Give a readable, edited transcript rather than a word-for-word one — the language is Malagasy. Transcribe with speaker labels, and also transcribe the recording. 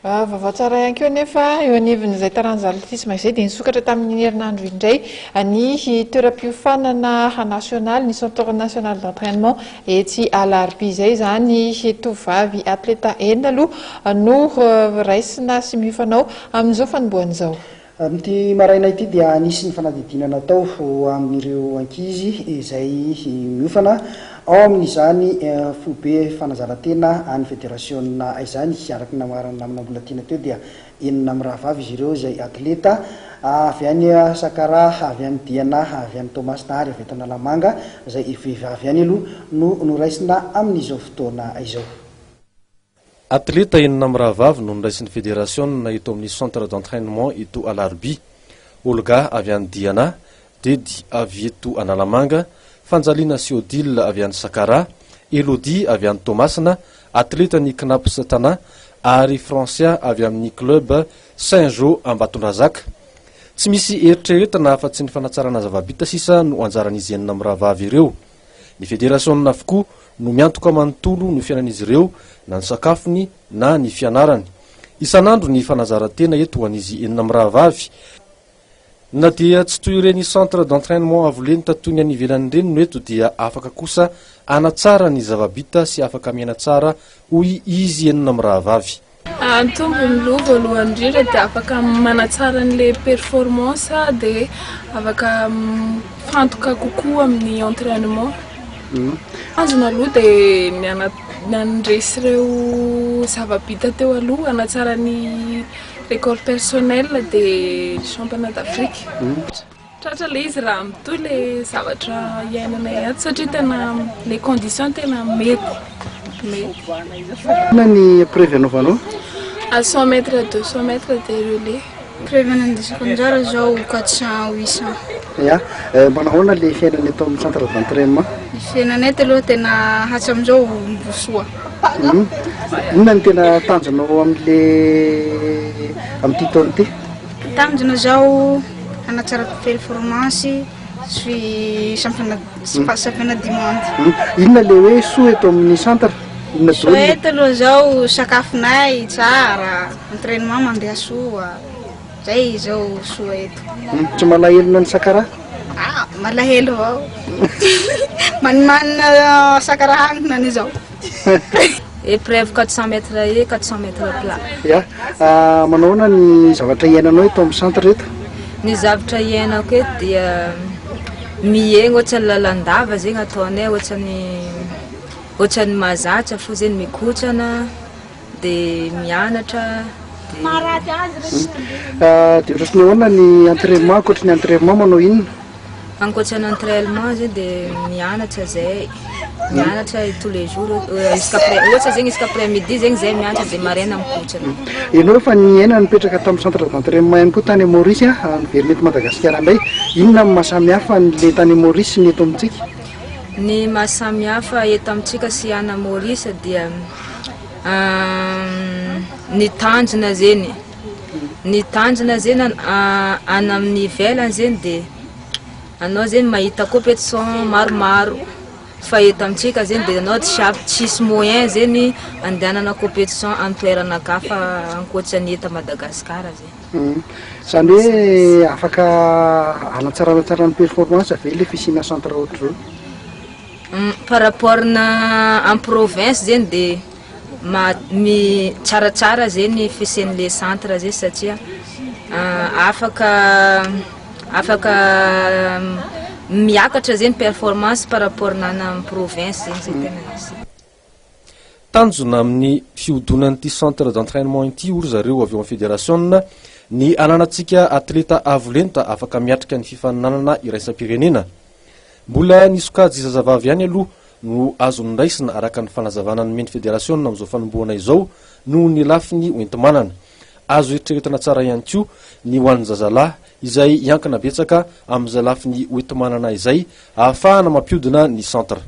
Speaker 1: Vaovao tsara ihany koa nefa eo anivon'izay taranja atletisme izay dia nisokatra tamin'ny herinandro indray ny toeram-piofanana national ny centre national d'entraînement etsy Alarby izay izany tovovavy atleta enina aloha no raisina sy miofanao amin'izao fanombohan'izao.
Speaker 2: Amin'ity maraina ity dia anisy ny fanadidinana tao amin'ireo ankizy izay miofana ao amin'izany foibe fanazarantena any federasionna izany araky namarana amina mbola tiana teo dia enina amin'ny rahavavy izy ireo izay atleta avy any Sakara, avy any Diana, avy any Thomas Nahary, avy eto Analamanga izay vehivavy any aloha no noraisina amin'izao fotoana izao.
Speaker 3: Atleta enina amin'ny rahavavy no niraisin'ny federasionna eto amin'ny centre d'entraînement eto Alarby. Olga avy any Diana, Dedi avy eto Analamanga, Fanjalina Siodil avy any Sakara, Elodie avy any Tomasina, atleta ny Knapp Satana ary Francia avy amin'ny club Saint-Jo Ambatondrazaka. Tsy misy eritreretana afa-tsy ny fanatsarana zava-bita sisa no anjaran'izy enina amin'ny rahavavy ireo. Ny federasionna avokoa no miantoka manontolo ny fiainan'izy ireo na ny sakafony na ny fianarany. Isanandro ny fanazarantena eto ho an'izy enina amin'ny rahavavy. Na dia tsy toy ireny centre d'entraînement avoleny tatoy any ivelany ireny no eto dia afaka kosa anatsara ny zava-bita sy afaka miaina tsara hoy izy enina amin'ny rahavavy.
Speaker 4: Tombony loha voalohany indrindra dia afaka manatsara an'ilay performance dia afaka fantoka kokoa amin'ny entraînement. Azona aloha dia nandresy ireo zava-bita teo aloha anatsara ny record personnel dia championnat d'Afrique. Tratra ilay izy raha mitohy ilay zavatra iainana ato satria tena les conditions tena mety.
Speaker 2: Ny prévu anaovanao?
Speaker 4: À 100 mètres, 200 mètres de relais.
Speaker 5: Prévu nandisako anjara zao 400, 800.
Speaker 2: Ya, manahoana le fiainana eto amin'ny centre d'entraînement?
Speaker 5: Ny fiainana eto aloha tena hatram'izao mbosoa.
Speaker 2: Inona ny tena tanjonao amin'ity taona ity?
Speaker 5: Tanjona zao anatsara performance sy championnat du monde.
Speaker 2: Inona le hoe soa eto amin'ny centre?
Speaker 5: Soa eto aloha zao sakafonay tsara, entraînement mandeha soa. Zay zao soa eto.
Speaker 2: Tsy malahelo na ny Sakara?
Speaker 5: Malahelo avao. Manimanina Sakara hagny na n'izao.
Speaker 6: Épreuve 400 mètres et 400 mètres plat.
Speaker 2: Ya, manahoana ny zavatra iainanao eto amin'ny centre eto?
Speaker 6: Ny zavatra iainako eto dia miaigna ohatran'ny lalandava zegny ataonay ohatran'ny mahazatra fo zegny mikotrana dia mianatra.
Speaker 2: Dia ohatrany ahoana ny entraînement, ankoatry ny entraînement manao inona?
Speaker 6: Ankoatra ny entraînement zegny dia mianatra zay. Mianatra tous les jours ohatra zegny isaka après midi zegny zay mianatra dia maraina mikotrana.
Speaker 2: Ianao fa ny aina nipetraka tamin'ny centre d'entraînement ihany koa tany Maurice niverina eto Madagasikara indray. Inona ny mahasamihafa le tany Maurice ny eto amintsika?
Speaker 6: Ny mahasamihafa eto amintsika sy ana Maurice dia ny tanjona zeny. Ny tanjona zeny any amin'ny ivelany zeny dia anao zeny mahita compétition maromaro. Fa eto amintsika zeny dia anao tsisy moyen zeny andehanana compétition amin'ny toerana kafa ankoatra ny eto Madagasikara zeny.
Speaker 2: Zany hoe afaka anatsaranatsara ny performance ave le fisina centre ohatr'izao?
Speaker 6: Par rapport na en province zeny dia tsaratsara zeny fisen'le centre zeny satria afaka miakatra zeny performance par rapport nana amin'ny province zeny zay tena misy.
Speaker 3: Tanjona amin'ny fihodonan'ity centre d'entraînement ity ory zareo avy eo amin'ny fédérationna ny ananantsika atleta avolenta afaka miatrika ny fifaninanana iraisam-pirenena. Mbola nisokajy zazavavy ihany aloha no azo niraisina araka ny fanazavana ny meny fédérationna amin'izao fanombohana izao no ny lafiny oentimanana. Azo eritreretana tsara ihany koa ny ho an'ny zazalahy izay iankina betsaka amin'izay lafiny oentimanana izay ahafahana mampiodina ny centre.